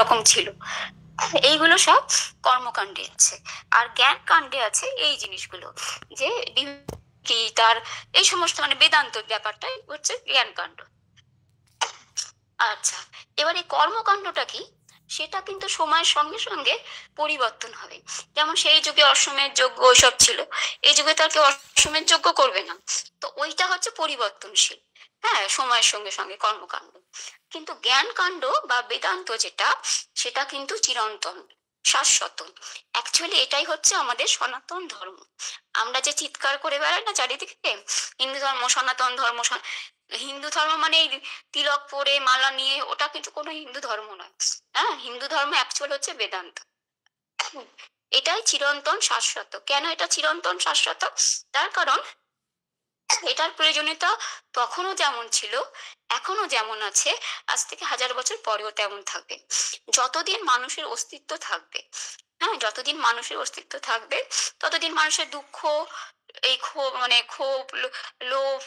রকম ছিল, এইগুলো সব কর্মকাণ্ডে আছে। আর জ্ঞান কাণ্ডে আছে এই জিনিসগুলো, যে কি তার এই সমস্ত মানে বেদান্ত ব্যাপারটাই হচ্ছে জ্ঞান কাণ্ড। আচ্ছা, এবারে কর্মকাণ্ডটা কি, সেটা কিন্তু সময়ের সঙ্গে সঙ্গে পরিবর্তন হবে। যেমন সেই যুগে অশ্বমেধ যজ্ঞ ওইসব ছিল, এই যুগে তার কেউ অশ্বমেধ যজ্ঞ করবে না, তো ওইটা হচ্ছে পরিবর্তনশীল। হ্যাঁ, সময়ের সঙ্গে সঙ্গে কর্মকাণ্ড। কিন্তু জ্ঞান কাণ্ড বা বেদান্ত যেটা, সেটা কিন্তু চিরন্তন, শাশ্বত। অ্যাকচুয়ালি এটাই হচ্ছে আমাদের সনাতন ধর্ম। আমরা যে চিৎকার করে বেড়াই না চারিদিকে, হিন্দু ধর্ম সনাতন ধর্ম, হিন্দু ধর্ম মানে এই তিলক পরে মালা নিয়ে, ওটা কিন্তু কোনো হিন্দু ধর্ম নয়। হ্যাঁ, হিন্দু ধর্ম অ্যাকচুয়াল হচ্ছে বেদান্ত। এটাই চিরন্তন শাশ্বত। কেন এটা চিরন্তন শাশ্বত? তার কারণ এটার প্রয়োজনীয়তা তখনও যেমন ছিল, এখনো যেমন আছে, আজ থেকে 1000 বছর পরেও তেমন থাকবে। যতদিন মানুষের অস্তিত্ব থাকবে, হ্যাঁ, যতদিন মানুষের অস্তিত্ব থাকবে, ততদিন মানুষের দুঃখ, এই ক্ষোভ মানে ক্ষোভ, লোভ,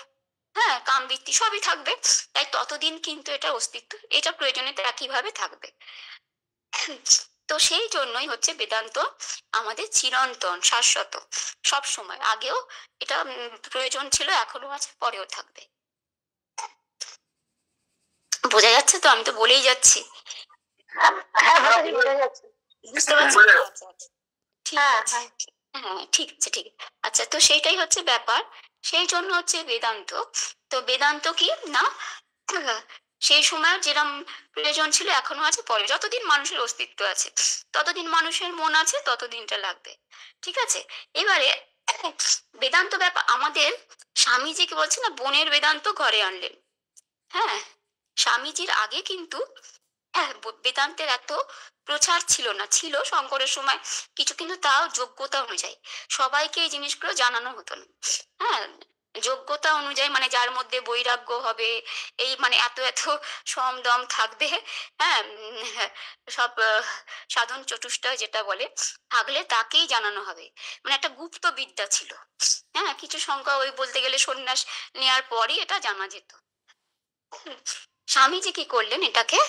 হ্যাঁ, কামবৃত্তি সবই থাকবে। তাই ততদিন কিন্তু এটা অস্তিত্ব, এটা প্রয়োজনীয়তা একইভাবে থাকবে। তো সেই জন্যই হচ্ছে বেদান্ত আমাদের চিরন্তন, শাশ্বত, সব সময়। আগেও এটা প্রয়োজন ছিল, এখনো আছে, পরেও থাকবে। বোঝা যাচ্ছে তো? আমি তো বলেই যাচ্ছি। হ্যাঁ, বোঝা যাচ্ছে। বুঝতে পারছি। আচ্ছা আচ্ছা, ঠিক আছে। হ্যাঁ, ঠিক আছে, ঠিক আছে। আচ্ছা, তো সেইটাই হচ্ছে ব্যাপার। সেই জন্য হচ্ছে বেদান্ত। তো বেদান্ত কি না, সেই সময় যেরকম প্রয়োজন ছিল এখনো আছে, পরে যতদিন মানুষের অস্তিত্ব আছে, ততদিন মানুষের মন আছে, ততদিনটা লাগবে। ঠিক আছে। এবারে বেদান্ত ব্যাপার আমাদের, স্বামীজিকে বলছে না বনের বেদান্ত ঘরে আনলেন। হ্যাঁ, স্বামীজির আগে কিন্তু বেদান্তের এত প্রচার ছিল না, ছিল শঙ্করের সময় কিছু, কিন্তু তাও যোগ্যতা অনুযায়ী সবাইকে এই জিনিসগুলো জানানো হতো না। হ্যাঁ, যোগ্যতা অনুযায়ী, মানে যার মধ্যে বৈরাগ্য হবে, এই মানে এত এত সম দম থাকবে, হ্যাঁ, সব সাধন চতুষ্টয় যেটা বলে, থাকলে তাকেই জানানো হবে। মানে একটা গুপ্ত বিদ্যা ছিল। হ্যাঁ, কিছু সংখ্যা ওই বলতে গেলে সন্ন্যাস নেওয়ার পরই এটা জানা যেত। স্বামীজি কি করলেন, এটাকে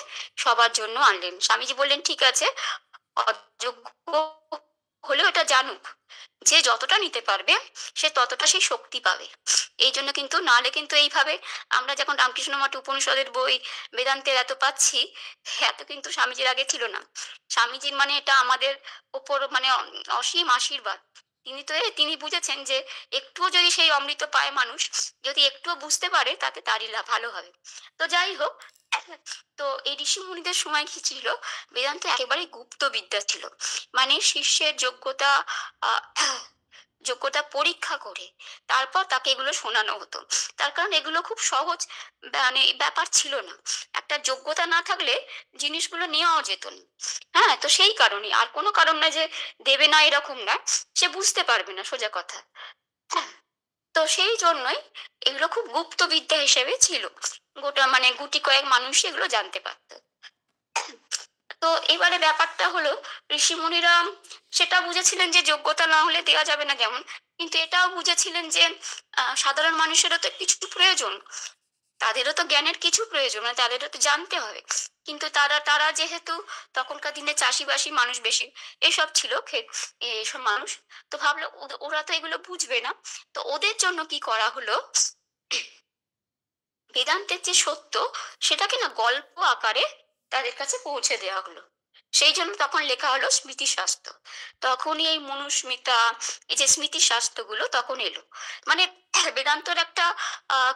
সবার জন্য আনলেন। স্বামীজি বললেন ঠিক আছে, অযোগ্য হলেও এটা জানুক, যে যতটা নিতে পারবে সে ততটা সেই শক্তি পাবে। এই জন্য কিন্তু, নাহলে কিন্তু এইভাবে আমরা যখন রামকৃষ্ণ মঠ উপনিষদের বই, বেদান্তের এত পাচ্ছি, এত কিন্তু স্বামীজির আগে ছিল না। স্বামীজির মানে এটা আমাদের ওপর মানে অসীম আশীর্বাদ। তিনি বুঝেছেন যে একটুও যদি সেই অমৃত পায় মানুষ, যদি একটুও বুঝতে পারে, তাতে তারই লাভ ভালো হবে। তো যাই হোক, তো এই ঋষি মুনিদের সময় কি ছিল, বেদান্ত একেবারে গুপ্ত বিদ্যা ছিল। মানে শিষ্যের যোগ্যতা, যোগ্যতা পরীক্ষা করে তারপর তাকে এগুলো শোনানো হতো। তার কারণ এগুলো খুব সহজ মানে ব্যাপার ছিল না। একটা যোগ্যতা না থাকলে জিনিসগুলো নেওয়াও যেত না। হ্যাঁ, তো সেই কারণে, আর কোনো কারণ না যে দেবে না এরকম না, সে বুঝতে পারবে না, সোজা কথা। হ্যাঁ, তো সেই জন্যই এগুলো খুব গুপ্ত বিদ্যা হিসেবে ছিল। গোটা মানে গুটি কয়েক মানুষ এগুলো জানতে পারতো। তো এবারে ব্যাপারটা হলো, ঋষিমুনিরা সেটা বুঝেছিলেন যে যোগ্যতা না হলে দেওয়া যাবে না যেমন, কিন্তু এটাও বুঝেছিলেন যে সাধারণ মানুষেরও তো কিছু প্রয়োজন, তাদেরও তো জ্ঞানের কিছু প্রয়োজন, মানে তাদেরও তো জানতে হবে। কিন্তু তারা তারা যেহেতু তখনকার দিনে চাষিবাসী মানুষ বেশি এসব ছিল, এইসব মানুষ, তো ভাবলো ওরা তো এগুলো বুঝবে না। তো ওদের জন্য কি করা হলো, বেদান্তের যে সত্য, সেটাকে না গল্প আকারে তাদের কাছে পৌঁছে দেওয়া হলো। সেই জন্য তখন লেখা হলো স্মৃতি শাস্ত্র। তখনই এই মনুস্মিতা, এই যে স্মৃতি শাস্ত্রগুলো তখন এলো। মানে বেদান্তর একটা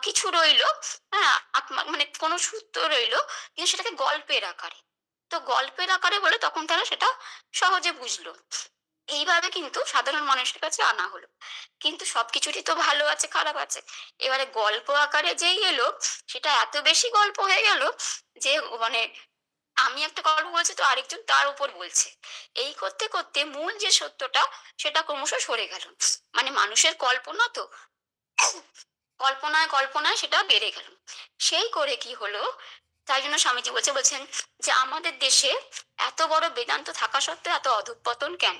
কিছু রইলো, হ্যাঁ, আত্মা মানে কোনো সূত্র রইলো, কিন্তু সেটাকে গল্পের আকারে। তো গল্পের আকারে বলে তখন তারা সেটা সহজে বুঝলো। এইভাবে কিন্তু সাধারণ মানুষের কাছে আনা হলো। কিন্তু সবকিছুরই তো ভালো আছে, খারাপ আছে। এবারে গল্প আকারে যেই এলো, সেটা এত বেশি গল্প হয়ে গেল যে মানে আমি একটা গল্প বলছি তো আরেকজন তার উপর বলছে, এই করতে করতে মূল যে সত্যটা সেটা ক্রমশ সরে গেল। মানে মানুষের কল্পনা তো, কল্পনায় কল্পনায় সেটা বেড়ে গেল। সেই করে কি হলো, তাই জন্য স্বামীজি বলছেন যে আমাদের দেশে এত বড় বেদান্ত থাকা সত্ত্বেও এত অধঃপতন কেন।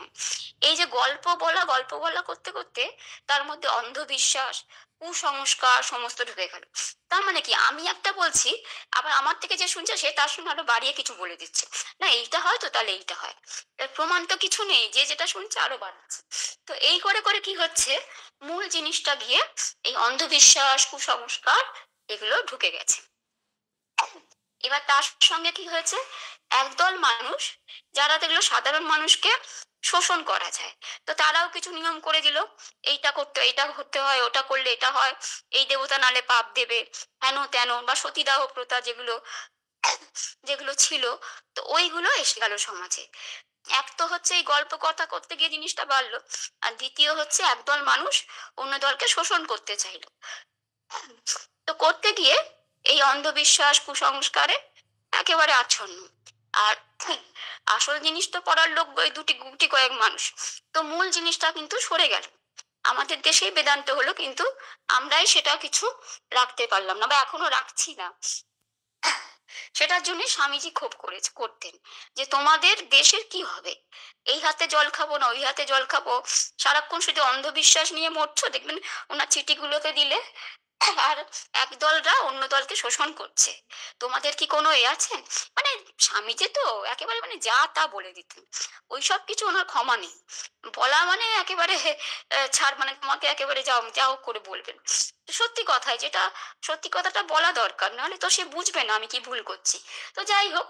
এই যে গল্প বলা করতে করতে তার মধ্যে অন্ধবিশ্বাস, কুসংস্কার সমস্ত ঢুকে গেল। তার মানে কি, আমি একটা বলছি, আবার আমার থেকে যে শুনছে সে তার সঙ্গে আরো বাড়িয়ে কিছু বলে দিচ্ছে, না এইটা হয় তো তাহলে এইটা হয়। এর প্রমাণ তো কিছু নেই, যে যেটা শুনছে আরো বাড়াচ্ছে। তো এই করে করে কি হচ্ছে, মূল জিনিসটা গিয়ে এই অন্ধবিশ্বাস, কুসংস্কার এগুলো ঢুকে গেছে। এবার তার সঙ্গে কি হয়েছে, একদল মানুষ যারা দেখলো সাধারণ মানুষকে শোষণ করা যায়, তো তারাও কিছু নিয়ম করে দিল, এইটা করতে, এইটা করতে হয়, ওটা করলে এটা হয়, এই দেবতা নালে পাপ দেবে, হেন তেন, বা সতীদাহ প্রথা যেগুলো যেগুলো ছিল, তো ওইগুলো এসে গেল সমাজে। এক তো হচ্ছে এই গল্প কথা করতে গিয়ে জিনিসটা বাড়লো, আর দ্বিতীয় হচ্ছে একদল মানুষ অন্য দলকে শোষণ করতে চাইলো। তো করতে গিয়ে এই অন্ধবিশ্বাস, কুসংস্কারে একেবারে আচ্ছন্ন। আর আসল জিনিস তো পড়ার লোক ওই দুটি গুটি কয়েক মানুষ, তো মূল জিনিসটা কিন্তু সরে গেল। আমাদের দেশেই বেদান্ত হলো, কিন্তু আমরাই সেটা কিছু রাখতে পারলাম না, বা এখনো রাখছি না। সেটার জন্য স্বামীজি ক্ষোভ করতেন যে তোমাদের দেশের কি হবে, এই হাতে জল খাবো না ওই হাতে জল খাবো, সারাক্ষণ শুধু অন্ধবিশ্বাস নিয়ে মরছো, দেখবেন ওনার চিঠিগুলোতে দিলে, আর এক দলরা অন্য দলকে শোষণ করছে, তোমাদের কি কোনো এ আছে? মানে স্বামীজি তো একেবারে মানে যা তা বলে দিতেন, ওইসব কিছু ওনার ক্ষমা নেই। বলা মানে একেবারে ছাড়, মানে তোমাকে একেবারে যাও যাও করে বলবেন। সত্যি কথাই, যেটা সত্যি কথাটা বলা দরকার, নাহলে তো সে বুঝবে না আমি কি ভুল করছি। তো যাই হোক,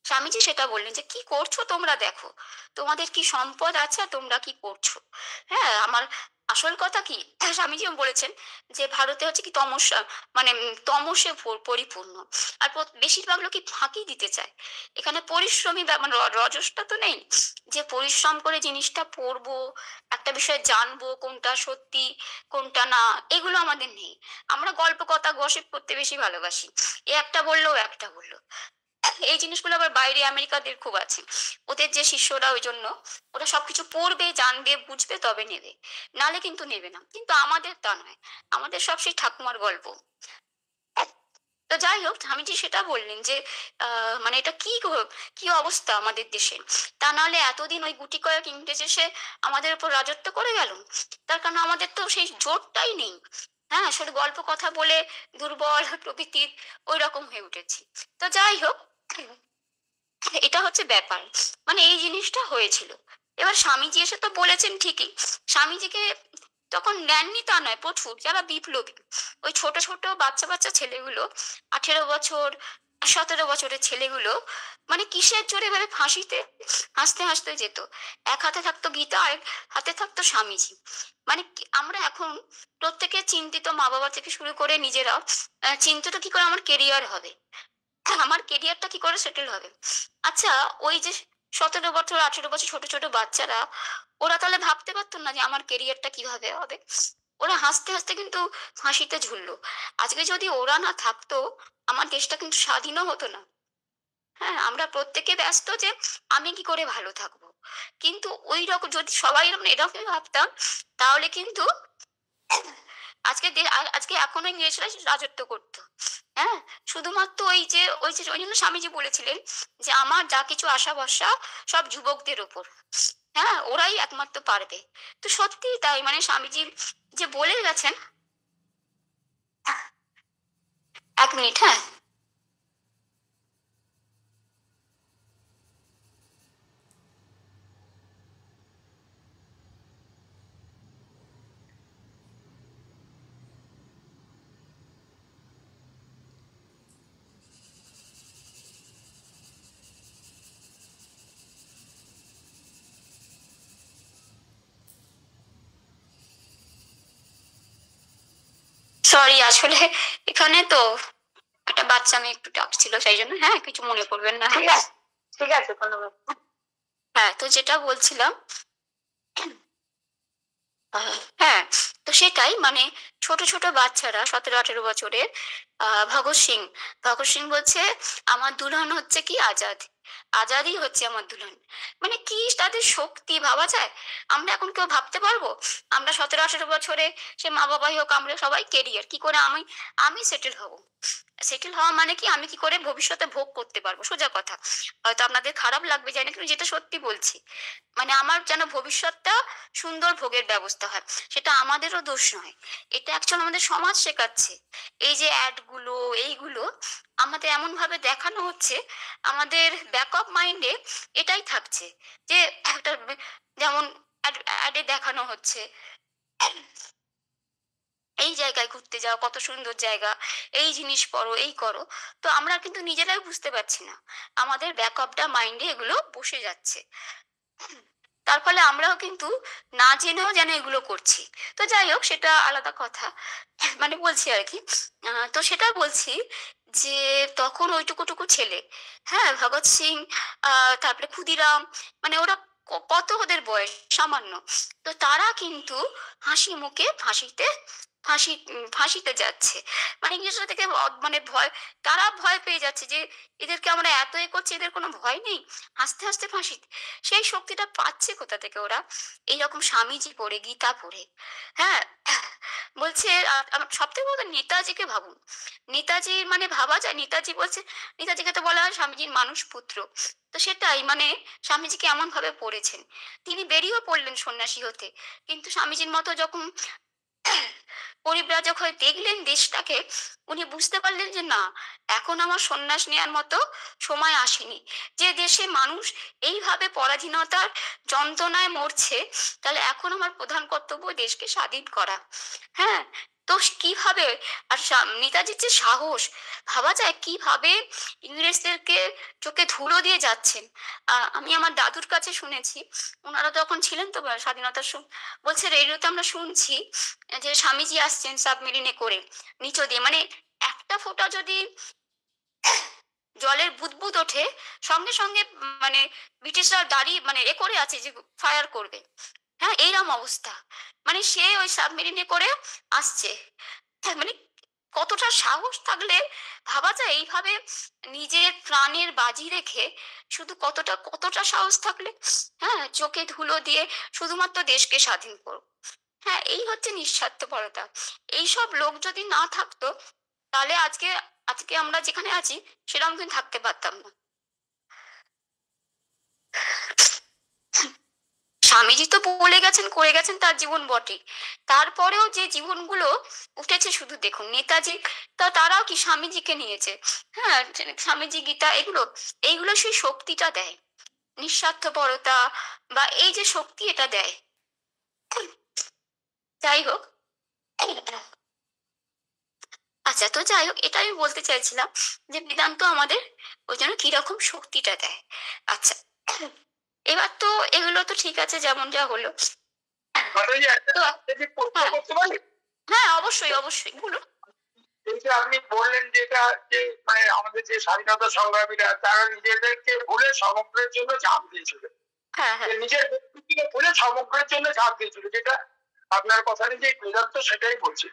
স্বামীজি সেটা বললেন যে কি করছো তোমরা, দেখো তোমাদের কি সম্পদ আছে আর তোমরা কি করছো। হ্যাঁ, আমার আসল কথা কি, স্বামীজিও বলেছেন যে ভারতে হচ্ছে কি তমস্যা, মানে তমসে পরিপূর্ণ, আর বেশিরভাগ লোকই ফাঁকি দিতে চায়। এখানে পরিশ্রমী মানে রজসটা তো নেই, যে পরিশ্রম করে জিনিসটা পড়বো, একটা বিষয় জানবো কোনটা সত্যি কোনটা না, এগুলো আমাদের নেই। আমরা গল্প কথা গসিপ করতে বেশি ভালোবাসি, এ একটা বললো ও একটা বললো। এই জিনিসগুলো আবার বাইরে আমেরিকাদের খুব আছে, ওদের যে শিষ্যরা, ওই জন্য ওরা সবকিছু পড়বে, জানবে, বুঝবে, তবে নেবে, নালে কিন্তু নেবে না। কিন্তু আমাদের তা নয়, আমাদের সব সেই ঠাকুমার গল্প। তো যাই হোক, স্বামীজি সেটা বললেন যে মানে এটা কি অবস্থা আমাদের দেশে, তা নাহলে এতদিন ওই গুটি কয়েক ইংরেজ এসে আমাদের উপর রাজত্ব করে গেল, তার কারণ আমাদের তো সেই জোরটাই নেই। হ্যাঁ, শুধু গল্প কথা বলে দুর্বল প্রকৃতির ওই রকম হয়ে উঠেছি। তো যাই হোক, এটা হচ্ছে ব্যাপার, মানে এই জিনিসটা হয়েছিল। এবার স্বামীজি এসে তো বলেছেন ঠিকই, স্বামীজিকে তখন নেননি তা নয়, প্রচুর যারা বিপ্লবী, ওই ছোট ছোট বাচ্চা বাচ্চা ছেলেগুলো, 18 বছর 17 বছরের ছেলেগুলো, মানে কিসের জোরে ভাবে ফাঁসিতে হাসতে হাসতে যেত, এক হাতে থাকতো গীতা, আরেক হাতে থাকতো স্বামীজি। মানে আমরা এখন প্রত্যেকে চিন্তিত, মা বাবা থেকে শুরু করে নিজেরা চিন্তিত কি করে আমার কেরিয়ার হবে, আমার কেরিয়ারটা কি করে সেটেল হবে। আচ্ছা, ওই যে 17 বছর 18 বছর ছোট ছোট বাচ্চারা, ওরা তাহলে ভাবতে পারতো না যে আমার কেরিয়ারটা কিভাবে হবে? ওরা হাসতে হাসতে কিন্তু ফাঁসিতে ঝুললো। আজকে যদি ওরা না থাকতো, আমার দেশটা কিন্তু স্বাধীনও হতো না। হ্যাঁ, আমরা প্রত্যেকে ব্যস্ত যে আমি কি করে ভালো থাকবো, কিন্তু ওই রকম যদি সবাই এরকমই ভাবতাম, তাহলে কিন্তু আজকে এখনো ইংরেজরা রাজত্ব করতো। হ্যাঁ, শুধুমাত্র ওই জন্য স্বামীজি বলেছিলেন যে আমার যা কিছু আশা ভরসা সব যুবকদের ওপর। হ্যাঁ, ওরাই একমাত্র পারবে। তো সত্যি তাই, মানে স্বামীজি যে বলে গেছেন। 1 মিনিট, হ্যাঁ। সরি, আসলে এখানে তো একটা বাচ্চা মেয়ে একটু ডাকছিল, সেই জন্য। হ্যাঁ, কিছু মনে করবেন না। ঠিক আছে, ঠিক আছে, কোনো ব্যাপার না। হ্যাঁ, তো যেটা বলছিলাম, হ্যাঁ, তো সেটাই, মানে ছোট ছোট বাচ্চারা 17 18 বছরের, ভগৎ সিং বলছে আমার দুলহন হচ্ছে কি আজাদ, আজাদই হচ্ছে আমার দুলহন। মানে কি তাদের শক্তি ভাবা যায়? আমরা এখন কেউ ভাবতে পারবো? আমরা 17 18 বছরে, সে মা বাবাই হোক, আমরা সবাই কেরিয়ার কি করে আমি আমি সেটেল হব। সেটেল হওয়া মানে কি, আমি কি করে ভবিষ্যতে ভোগ করতে পারবো, সোজা কথা। হয়তো আপনাদের খারাপ লাগবে জানি না, কিন্তু যেটা সত্যি বলছি। মানে আমার যেন ভবিষ্যৎটা সুন্দর ভোগের ব্যবস্থা হয়। সেটা আমাদেরও দোষ নয়। এটা অ্যাকচুয়ালি আমাদের সমাজ শেখাচ্ছে। এই যে অ্যাড গুলো, এইগুলো আমাদের এমনভাবে দেখানো হচ্ছে, আমাদের ব্যাক অফ মাইন্ডে এটাই থাকছে যে একটা যেমন অ্যাডে দেখানো হচ্ছে এই জায়গায় ঘুরতে যাও, কত সুন্দর জায়গা, এই জিনিস পড়ো, এই করো। তো আমরা কিন্তু নিজেরাই বুঝতে পারছি না, আমাদের ব্যাকআপটা মাইন্ডে এগুলো বসে যাচ্ছে। তার ফলে আমরাও কিন্তু না জেনেও যেন এগুলো করছি। তো যাই হোক, সেটা আলাদা কথা। মানে বলছি আর কি। তো সেটা বলছি যে তখন ওইটুকুটুকু ছেলে, হ্যাঁ, ভগৎ সিং, তারপরে ক্ষুদিরাম, মানে ওরা কত ওদের বয়স সামান্য, তো তারা কিন্তু হাসি মুখে ফাঁসিতে যাচ্ছে। মানে ইংরেজরা থেকে মানে ভয়, তারা ভয় পেয়ে যাচ্ছে যে এদেরকে আমরা এত এ করছি, এদের কোনো ভয় নেই, হাসতে হাসতে ফাঁসিতে। সেই শক্তিটা পাচ্ছে কোথা থেকে ওরা? এইরকম স্বামীজি পড়ে, গীতা পড়ে। হ্যাঁ, বলছে আমার সব থেকে বড় কথা, নেতাজিকে ভাবুন। নেতাজি মানে ভাবা যায়, নেতাজি বলছে, নেতাজিকে তো বলা হয় স্বামীজির মানুষ পুত্র। তো সেটাই মানে স্বামীজিকে এমন ভাবে পড়েছেন, তিনি বেরিয়েও পড়লেন সন্ন্যাসী হতে, কিন্তু স্বামীজির মতো যখন পরিব্রাজক হয়ে দেখলেন দেশটাকে, উনি বুঝতে পারলেন যে না, এখন আমার সন্ন্যাস নেয়ার মতো সময় আসেনি। যে দেশে মানুষ এইভাবে পরাধীনতার যন্ত্রণায় মরছে, তাহলে এখন আমার প্রধান কর্তব্য দেশকে স্বাধীন করা। হ্যাঁ, তো কিভাবে, আর নেতাজির যে সাহস, ভাবা যায় কিভাবে ইংরেজদেরকে চোখে ধুলো দিয়ে যাচ্ছেন। আমি আমার দাদুর কাছে শুনেছি, ওনারা তখন ছিলেন তো স্বাধীনতার সময়, বলছে রেডিওতে আমরা শুনছি যে স্বামীজি আসছেন সাবমেরিনে করে নিচে দিয়ে, মানে একটা ফোঁটা যদি জলের বুদবুদ ওঠে, সঙ্গে সঙ্গে মানে ব্রিটিশরা দাঁড়িয়ে মানে এ করে আছে যে ফায়ার করবে। হ্যাঁ, এইরকম অবস্থা। মানে সে ওই সাবমেরিনে করে আসছে। হ্যাঁ, মানে কতটা সাহস থাকলে ভাবা যায় এইভাবে নিজের প্রাণের বাজি রেখে, শুধু কতটা কতটা সাহস থাকলে, হ্যাঁ, চোখে ধুলো দিয়ে শুধুমাত্র দেশকে স্বাধীন করো। হ্যাঁ, এই হচ্ছে নিঃস্বার্থপরতা। এইসব লোক যদি না থাকতো, তাহলে আজকে আজকে আমরা যেখানে আছি সেরকম কিন্তু থাকতে পারতাম না। স্বামীজি তো বলে গেছেন, করে গেছেন তার জীবন বটে, তারপরেও যে জীবনগুলো উঠেছে শুধু দেখুন, নেতাজি, তা তারাও কি স্বামীজিকে নিয়েছে। হ্যাঁ, স্বামীজি, গীতা, এগুলো এইগুলো সেই শক্তিটা দেয়, নিঃস্বার্থপরতা বা এই যে শক্তি এটা দেয়। যাই হোক, আচ্ছা, তো যাই হোক, এটা আমি বলতে চাইছিলাম যে বেদান্ত আমাদের ওই জন্য কিরকম শক্তিটা দেয়। আচ্ছা, এবার তো এগুলো তো ঠিক আছে, যেমন যা হলো। মাতাজি, একটা তো যদি প্রশ্ন হ্যাঁ, করতে পারি? হ্যাঁ, অবশ্যই অবশ্যই বলুন। এই যে আপনি বললেন যে এটা যে মানে আমাদের যে স্বাধীনতা সংগ্রামীরা তারা নিজেদেরকে ভুলে সমগ্রের জন্য ঝাঁপ দিয়েছিল, হ্যাঁ, হ্যাঁ, নিজের ব্যক্তিকে ভুলে সমগ্রের জন্য ঝাঁপ দিয়েছিল, যেটা আপনার কথা যে বেদান্ত সেটাই বলছে।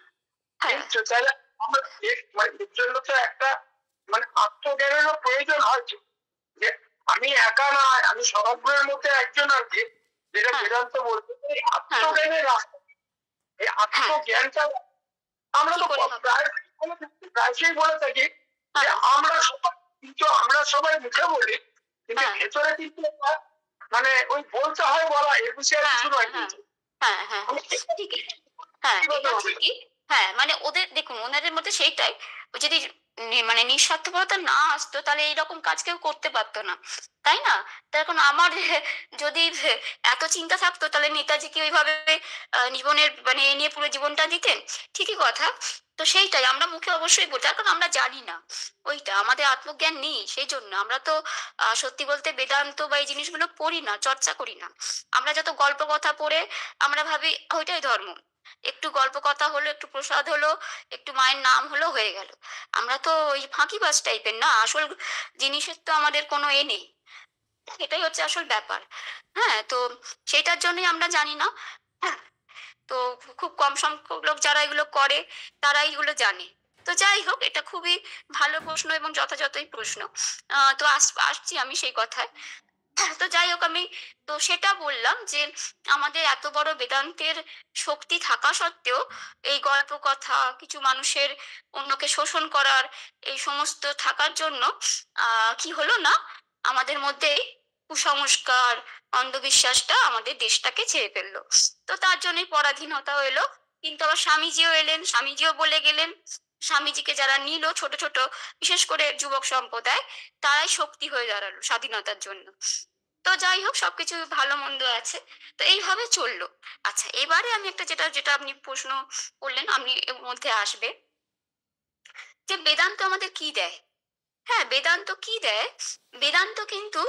হ্যাঁ, কিন্তু তাহলে আমরা মানে এর জন্য তো একটা মানে আত্মজ্ঞানেরও প্রয়োজন হয়েছে, যে আমি একা নয়, আমি সমগ্রের মধ্যে একজন আর কি, যেটা হ্যাঁ, বেদান্ত বলতে এই হ্যাঁ, হ্যাঁ, আত্মজ্ঞানের রাস্তা। এই হ্যাঁ, আত্মজ্ঞানটা আমরা কি তো করে হবে? প্রায়শই বলে থাকি যে হ্যাঁ, আমরা সবাই, কিন্তু আমরা সবাই মুখে বলি, কিন্তু হ্যাঁ, ভেতরে কিন্তু মানে ওই বলতে হয় বলা, এর বিষয়ে হ্যাঁ, কিছু হ্যাঁ, নয় হ্যাঁ, কিন্তু হ্যাঁ, হ্যাঁ, আমি ঠিকই। হ্যাঁ, ব্যক্তিগত এটা ভাবে ঠিকই। হ্যাঁ, মানে ওদের দেখুন, ওনাদের মধ্যে সেইটাই, ও যদি মানে নিঃস্বার্থপরতা না আসতো, তাহলে এইরকম কাজ কেউ করতে পারতো না, তাই না? তা এখন আমার যদি এত চিন্তা থাকতো, তাহলে নেতাজি কি ওইভাবে জীবনের মানে এ নিয়ে পুরো জীবনটা দিতেন? ঠিকই কথা। তো সেইটাই আমরা মুখে অবশ্যই বলছি, তার কারণ আমরা জানি না, ওইটা আমাদের আত্মজ্ঞান নেই, সেই জন্য আমরা তো সত্যি বলতে বেদান্ত বা এই জিনিসগুলো পড়ি না, চর্চা করি না। আমরা যত গল্প কথা পড়ে আমরা ভাবি ওইটাই ধর্ম, একটু গল্প কথা হলো, একটু প্রসাদ হলো, একটু মায়ের নাম হলো, হয়ে গেল। আমরা তো ওই ফাঁকিবাজ টাইপের না, আসল জিনিসের তো আমাদের কোনো এ নেই। এটাই হচ্ছে আসল ব্যাপার। হ্যাঁ, তো সেটার জন্যই আমরা জানি না। হ্যাঁ, তো খুব কম সংখ্যক লোক যারা এগুলো করে, তারা এগুলো জানে। তো যাই হোক, এটা খুবই ভালো প্রশ্ন এবং যথাযথই প্রশ্ন। তো আসছি আমি সেই কথায়। তো যাই হোক, আমি তো সেটা বললাম যে আমাদের এত বড় বেদান্তের শক্তি থাকা সত্ত্বেও এই গল্প কথা, কিছু মানুষের অন্যকে শোষণ করার এই সমস্ত থাকার জন্য কি হলো না, আমাদের মধ্যে এই কুসংস্কার, অন্ধবিশ্বাসটা আমাদের দেশটাকে ছেয়ে ফেললো। তো তার জন্যই পরাধীনতাও এলো। কিন্তু আবার স্বামীজিও এলেন, স্বামীজিও বলে গেলেন। স্বামীজিকে যারা নিল, ছোট ছোট বিশেষ করে যুবক সম্প্রদায়, তারাই শক্তি হয়ে দাঁড়ালো স্বাধীনতার জন্য। তো যাই হোক, সবকিছু ভালো মন্দ আছে। তো এইভাবে চললো। আচ্ছা, এবারে আমি একটা, যেটা যেটা আপনি প্রশ্ন করলেন, আপনি এর মধ্যে আসবে যে বেদান্ত আমাদের কি দেয়। হ্যাঁ, বেদান্ত কি দেয়? বেদান্ত কিন্তু,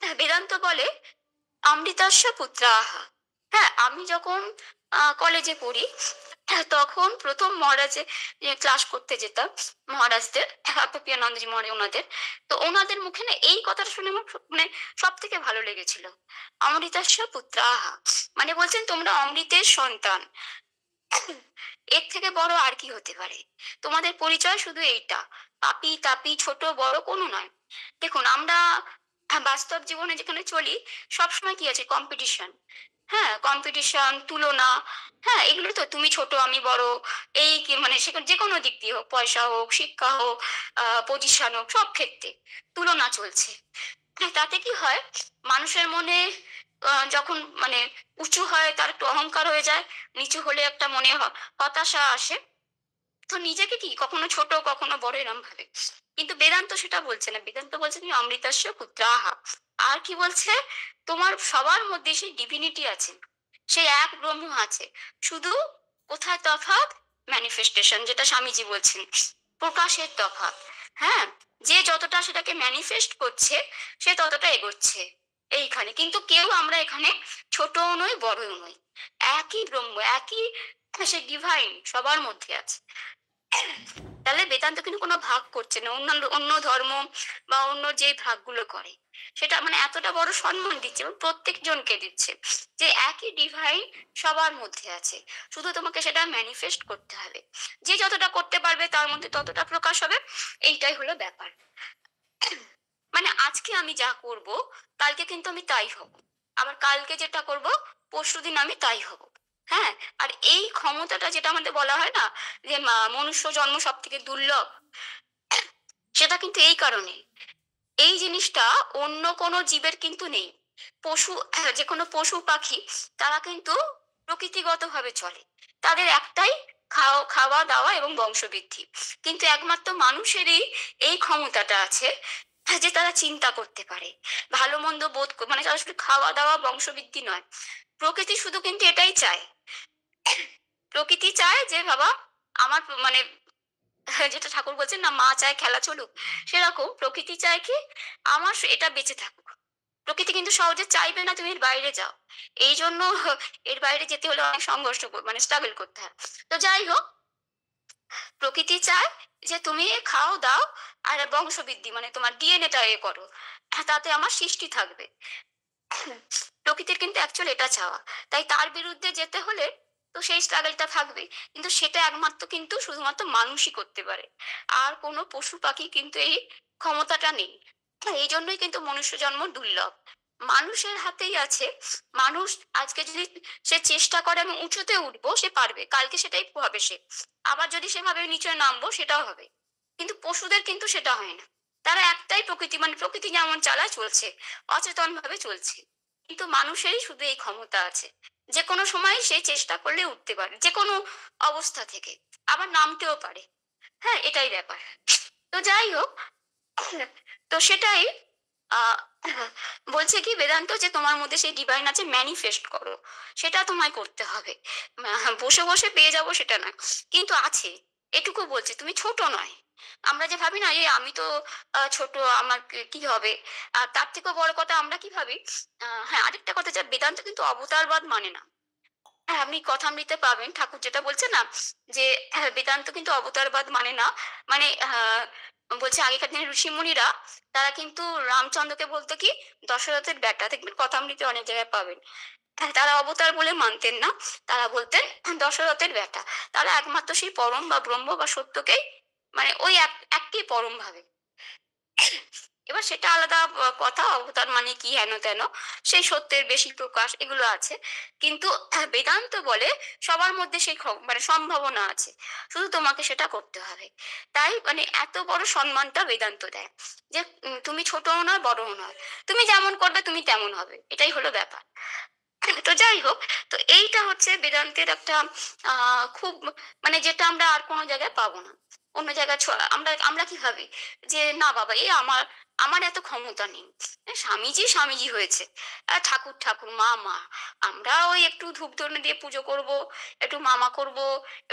বেদান্ত বলে অমৃতস্য পুত্রাহা। হ্যাঁ, আমি যখন কলেজে পড়ি, তখন প্রথম মহারাজে ক্লাস করতে যেতাম, মহারাজদের, আপ্যাপিয়ানন্দজি মহারাজ ওনাদের। তো ওনাদের মুখে না এই কথাটা শুনে আমার মানে সব থেকে ভালো লেগেছিল। অমৃতস্য পুত্রাহা, মানে বলছেন তোমরা অমৃতের সন্তান। এর থেকে বড় আর কি হতে পারে? তোমাদের পরিচয় শুধু এইটা, পাপি তাপি ছোট বড় কোনো নয়। দেখুন, আমরা বাস্তব জীবনে যেখানে চলি, সবসময় কি আছে? কম্পিটিশন। হ্যাঁ, কম্পিটিশন, তুলনা। হ্যাঁ, এগুলো তো, তুমি ছোট আমি বড়, এই কি মানে সেখানে যে কোনো দিক দিয়ে হোক, পয়সা হোক, শিক্ষা হোক, পজিশন হোক, সব ক্ষেত্রে তুলনা চলছে। হ্যাঁ, তাতে কি হয়? মানুষের মনে যখন মানে উঁচু হয় তার একটু অহংকার হয়ে যায়, নিচু হলে একটা মনে হতাশা আসে। তো নিজেকে কি কখনো ছোট কখনো বড় এরম ভাবে। কিন্তু বেদান্ত সেটা বলছে না। বেদান্ত বলছে তুমি অমৃতস্য পুত্রাহা। আর কি বলছে? তোমার সবার মধ্যে সেই ডিভিনিটি আছে, সেই এক ব্রহ্ম আছে। শুধু কোথায় তফাৎ? ম্যানিফেস্টেশন, যেটা স্বামীজি বলছেন, প্রকাশের তফাৎ। হ্যাঁ, যে যতটা সেটাকে ম্যানিফেস্ট করছে, সে ততটা এগোচ্ছে এইখানে। কিন্তু কেউ আমরা এখানে ছোটও নই বড়ও নই, একই ব্রহ্ম, একই সে ডিভাইন সবার মধ্যে আছে। তাহলে বেদান্ত কিন্তু কোনো ভাগ করছে না, অন্যান্য অন্য ধর্ম বা অন্য যে ভাগগুলো করে, সেটা মানে এতটা বড় সম্মান দিচ্ছে এবং প্রত্যেকজনকে দিচ্ছে যে একই ডিভাইন সবার মধ্যে আছে। শুধু তোমাকে সেটা ম্যানিফেস্ট করতে হবে। যে যতটা করতে পারবে তার মধ্যে ততটা প্রকাশ হবে। এইটাই হলো ব্যাপার। মানে আজকে আমি যা করব, কালকে কিন্তু আমি তাই হব। আবার কালকে যেটা করব, পরশুদিন আমি তাই হব। হ্যাঁ, আর এই ক্ষমতাটা যেটা আমাদের বলা হয় না, যে মনুষ্য জন্ম সব থেকে দুর্লভ, সেটা কিন্তু এই কারণে। এই জিনিসটা অন্য কোনো জীবের কিন্তু নেই। পশু, যে কোনো পশু পাখি, তারা কিন্তু প্রকৃতিগতভাবে চলে। তাদের একটাই খাওয়া দাওয়া এবং বংশবৃদ্ধি। কিন্তু একমাত্র মানুষেরই এই ক্ষমতাটা আছে যে তারা চিন্তা করতে পারে, ভালো মন্দ মানে তারা শুধু খাওয়া দাওয়া বংশবৃদ্ধি নয়, প্রকৃতি শুধু কিন্তু এটাই চায়। প্রকৃতি চায় যে বাবা আমার মানে যেটা ঠাকুর বলছেন না, মা চায় খেলা চলুক, সেরকম প্রকৃতি চায় কি আমার এটা বেঁচে থাকুক। প্রকৃতি কিন্তু সহজে চাইবে না তুমি এর বাইরে যাও। এই জন্য এর বাইরে যেতে হলে অনেক সংঘর্ষ মানে স্ট্রাগল করতে হয়। তো যাই হোক, প্রকৃতি চায় যে তুমি খাও দাও আর বংশবৃদ্ধি মানে তোমার ডিএনএটা করো, তাতে আমার সৃষ্টি থাকবে। প্রকৃতির কিন্তু অ্যাকচুয়ালি এটা চাওয়া। তাই তার বিরুদ্ধে যেতে হলে তো সেই স্ট্রাগলটা থাকবে। কিন্তু সেটা একমাত্র কিন্তু শুধুমাত্র মানুষই করতে পারে। আর কোনো পশু পাখি কিন্তু এই ক্ষমতাটা নেই। এই জন্যই কিন্তু মনুষ্য জন্ম দুর্লভ। মানুষের হাতেই আছে। মানুষ আজকে যদি সে চেষ্টা করে আমি উঁচুতে উঠবো, সে পারবে, কালকে সেটাই হবে সে। আবার যদি সে ভাবে নিচে নামবো, সেটাও হবে। কিন্তু পশুদের কিন্তু সেটা হয় না। তারা একটাই প্রকৃতি, মানে প্রকৃতি যেমন চালায় চলছে, অচেতন ভাবে চলছে। কিন্তু মানুষেরই শুধু এই ক্ষমতা আছে, যে কোনো সময় সে চেষ্টা করলে উঠতে পারে, যে কোনো অবস্থা থেকে আবার নামতেও পারে। হ্যাঁ, এটাই ব্যাপার। তো যাই হোক, তো সেটাই আহ বলছে কি বেদান্ত, যে তোমার মধ্যে সেই ডিভাইন আছে, ম্যানিফেস্ট করো। সেটা তোমায় করতে হবে। বসে বসে পেয়ে যাবো সেটা না, কিন্তু আছে। এটুকু বলছে তুমি ছোট নয়। আমরা যে ভাবি না, এই আমি তো ছোট, আমার কি হবে। আর তার থেকেও বড় কথা, আমরা কি ভাবি, হ্যাঁ আরেকটা কথা, যে বেদান্ত কিন্তু অবতারবাদ মানে না। হ্যাঁ, আপনি কথামৃতে পাবেন ঠাকুর যেটা বলছে না, যে বেদান্ত কিন্তু অবতারবাদ মানে না। মানে বলছে আগেকার দিনের ঋষি মুনিরা, তারা কিন্তু রামচন্দ্রকে বলতো কি দশরথের বেটা। দেখবেন কথামৃতে অনেক জায়গায় পাবেন। তারা অবতার বলে মানতেন না, তারা বলতেন দশরথের বেটা। তারা একমাত্র সেই পরম বা ব্রহ্ম বা সত্যকেই মানে ওই একই পরম ভাবে। এবার সেটা আলাদা কথা, অবতার মানে কি হেন তেন, সেই সত্যের বেশি প্রকাশ এগুলো আছে। কিন্তু বেদান্ত বলে সবার মধ্যে সেই মানে সম্ভাবনা আছে, শুধু তোমাকে সেটা করতে হবে। তাই মানে এত বড় সম্মানটা বেদান্ত দেয় যে তুমি ছোটও নয় বড়ও নয়, তুমি যেমন করবে তুমি তেমন হবে, এটাই হলো ব্যাপার। তো যাই হোক, তো এইটা হচ্ছে বেদান্তের একটা খুব মানে যেটা আমরা আর কোনো জায়গায় পাবো না। অন্য জায়গায় আমরা আমরা কি ভাবি যে না বাবা এ আমার আমার এত ক্ষমতা নেই, স্বামীজি স্বামীজি হয়েছে, ঠাকুর ঠাকুর মা মা, আমরা ওই একটু ধূপ ধুনো দিয়ে পুজো করব, একটু মামা করব,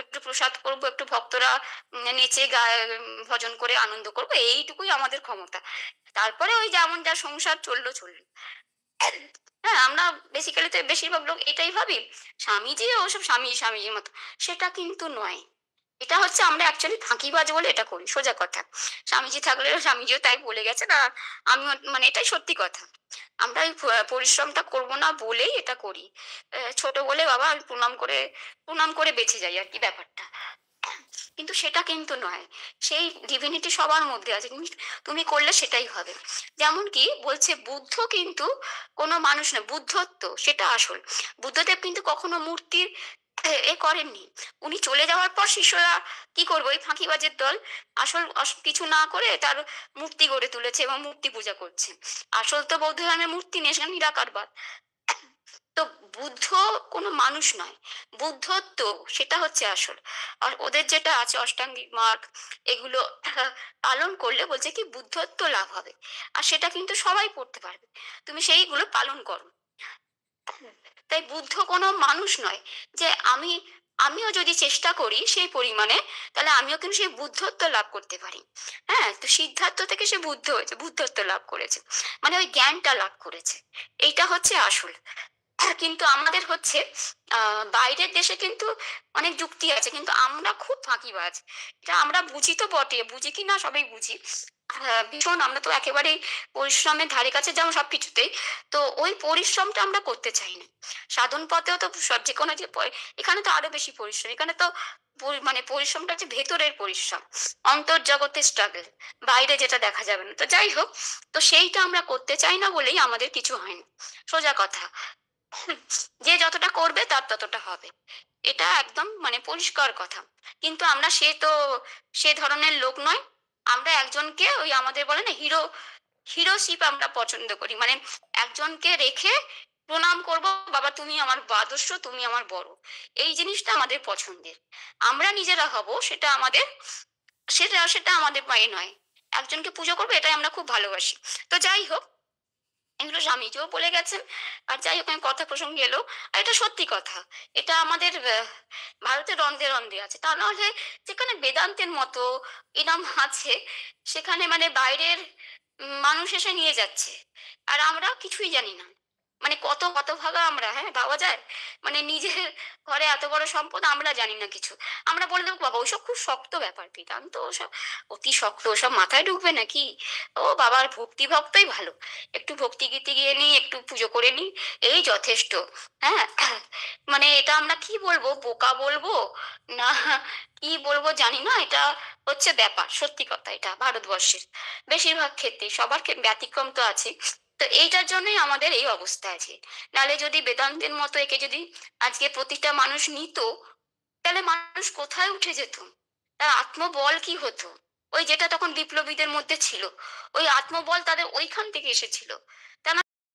একটু প্রসাদ করব, একটু ভক্তরা নেচে গায়ে ভজন করে আনন্দ করব, এইটুকুই আমাদের ক্ষমতা। তারপরে ওই যেমন যা সংসার চললো চললো। হ্যাঁ, আমরা বেসিক্যালি তো বেশিরভাগ লোক এটাই ভাবি, স্বামীজি ওসব স্বামী স্বামীজির মতো। সেটা কিন্তু নয়। এটা হচ্ছে আমরা অ্যাকচুয়ালি ফাঁকিবাজ বলে এটা করি, সোজা কথা। স্বামীজি থাকলে স্বামীজিও তাই বলে গেছে না, আমিও মানে এটাই সত্যি কথা। আমরা এই পরিশ্রমটা করব না বলেই এটা করি। ছোট বলে বাবা আমি প্রণাম করে বেঁচে যাই আর কি ব্যাপারটা। কিন্তু সেটা কিন্তু নয়। সেই ডিভিনিটি সবার মধ্যে আছে, তুমি তুমি করলে সেটাই হবে। যেমন কি বলছে বুদ্ধ কিন্তু কোনো মানুষ না, বুদ্ধত্ব সেটা আসল। বুদ্ধদেব কিন্তু কখনো মূর্তির এ করেননি। উনি চলে যাওয়ার পর শিষ্যরা কি করবো, ওই ফাঁকিবাজের দল কিছু না করে তার মূর্তি গড়ে তুলেছে এবং মূর্তি পূজা করছে। আসল তো বৌদ্ধ ধর্মের মূর্তি নেই, সেখানে নিরাকারবাদ। তো বুদ্ধ কোনো মানুষ নয়, বুদ্ধত্ব সেটা হচ্ছে আসল। আর ওদের যেটা আছে অষ্টাঙ্গিক মার্গ, এগুলো পালন করলে বলছে কি বুদ্ধত্ব লাভ হবে। আর সেটা কিন্তু সবাই পড়তে পারবে, তুমি সেইগুলো পালন করো। তাই বুদ্ধ কোনো মানুষ নয় যে আমিও যদি চেষ্টা করি সেই পরিমাণে, তাহলে আমিও কিন্তু সেই বুদ্ধত্ব লাভ করতে পারি। হ্যাঁ, তো সিদ্ধার্থ থেকে সে বুদ্ধ হয়েছে, বুদ্ধত্ব লাভ করেছে, মানে ওই জ্ঞানটা লাভ করেছে। এইটা হচ্ছে আসল। কিন্তু আমাদের হচ্ছে বাইরের দেশে কিন্তু অনেক যুক্তি আছে, কিন্তু আমরা খুব ফাঁকিবাজ। এটা আমরা বুঝি তো বটে, বুঝি কি না সবাই বুঝি। ভীষণ আমরা তো একেবারেই পরিশ্রমের ধারে কাছে যেমন সবকিছুতেই, তো ওই পরিশ্রমটা আমরা করতে চাই না। সাধন পথেও তো সব যে কোনো যে এখানে তো আরো বেশি পরিশ্রম, এখানে তো মানে পরিশ্রমটা হচ্ছে ভেতরের পরিশ্রম, অন্তর্জগতের স্ট্রাগল, বাইরে যেটা দেখা যাবে না। তো যাই হোক, তো সেইটা আমরা করতে চাই না বলেই আমাদের কিছু হয় না, সোজা কথা। যে যতটা করবে তার ততটা হবে, এটা একদম মানে পরিষ্কার কথা। কিন্তু আমরা সে ধরনের লোক নয়। আমরা একজনকে ওই আমাদের বলে না হিরোশিপ আমরা পছন্দ করি, মানে একজনকে রেখে প্রণাম করব, বাবা তুমি আমার আদর্শ, তুমি আমার বড়, এই জিনিসটা আমাদের পছন্দের। আমরা নিজেরা হব সেটা সেটা আমাদের পায়ে নয়। একজনকে পুজো করবো এটাই আমরা খুব ভালোবাসি। তো যাই হোক, এগুলো স্বামীজিও বলে গেছেন। আর যাই হোক, আমি কথা প্রসঙ্গে এলো, আর এটা সত্যি কথা। এটা আমাদের ভারতের রন্ধে রন্ধে আছে, তা নাহলে যেখানে বেদান্তের মতো ইনাম আছে, সেখানে মানে বাইরের মানুষ এসে নিয়ে যাচ্ছে, আর আমরা কিছুই জানি না। মানে কত হতভাগা আমরা, হ্যাঁ ভাবা যায়। মানে নিজের ঘরে এত বড় সম্পদ, আমরা জানি না কিছু। আমরা বলে দেবো বাবা ওইসব খুব শক্ত ব্যাপার, বেদান্ত ওসব অতি শক্ত, ওসব মাথায় ঢুকবে নাকি। ও বাবার ভক্তি ভক্তই ভালো, একটু ভক্তি গীতি গিয়ে নিই, একটু পুজো করে নিই, এই যথেষ্ট। হ্যাঁ, মানে এটা আমরা কি বলবো, বোকা বলবো না কি বলবো জানি না। এটা হচ্ছে ব্যাপার, সত্যি কথা। এটা ভারতবর্ষের বেশিরভাগ ক্ষেত্রে, সবার ব্যতিক্রম তো আছে। তো এইটার জন্যই আমাদের এই অবস্থা আছে। নালে যদি বেদান্তের মতো একে যদি আজকে প্রতিটা মানুষ নিত, তাহলে মানুষ কোথায় উঠে যেত, তার আত্মবল কি হতো। ওই যেটা তখন বিপ্লবীদের মধ্যে ছিল, ওই আত্মবল তাদের ওইখান থেকে এসেছিল। তা না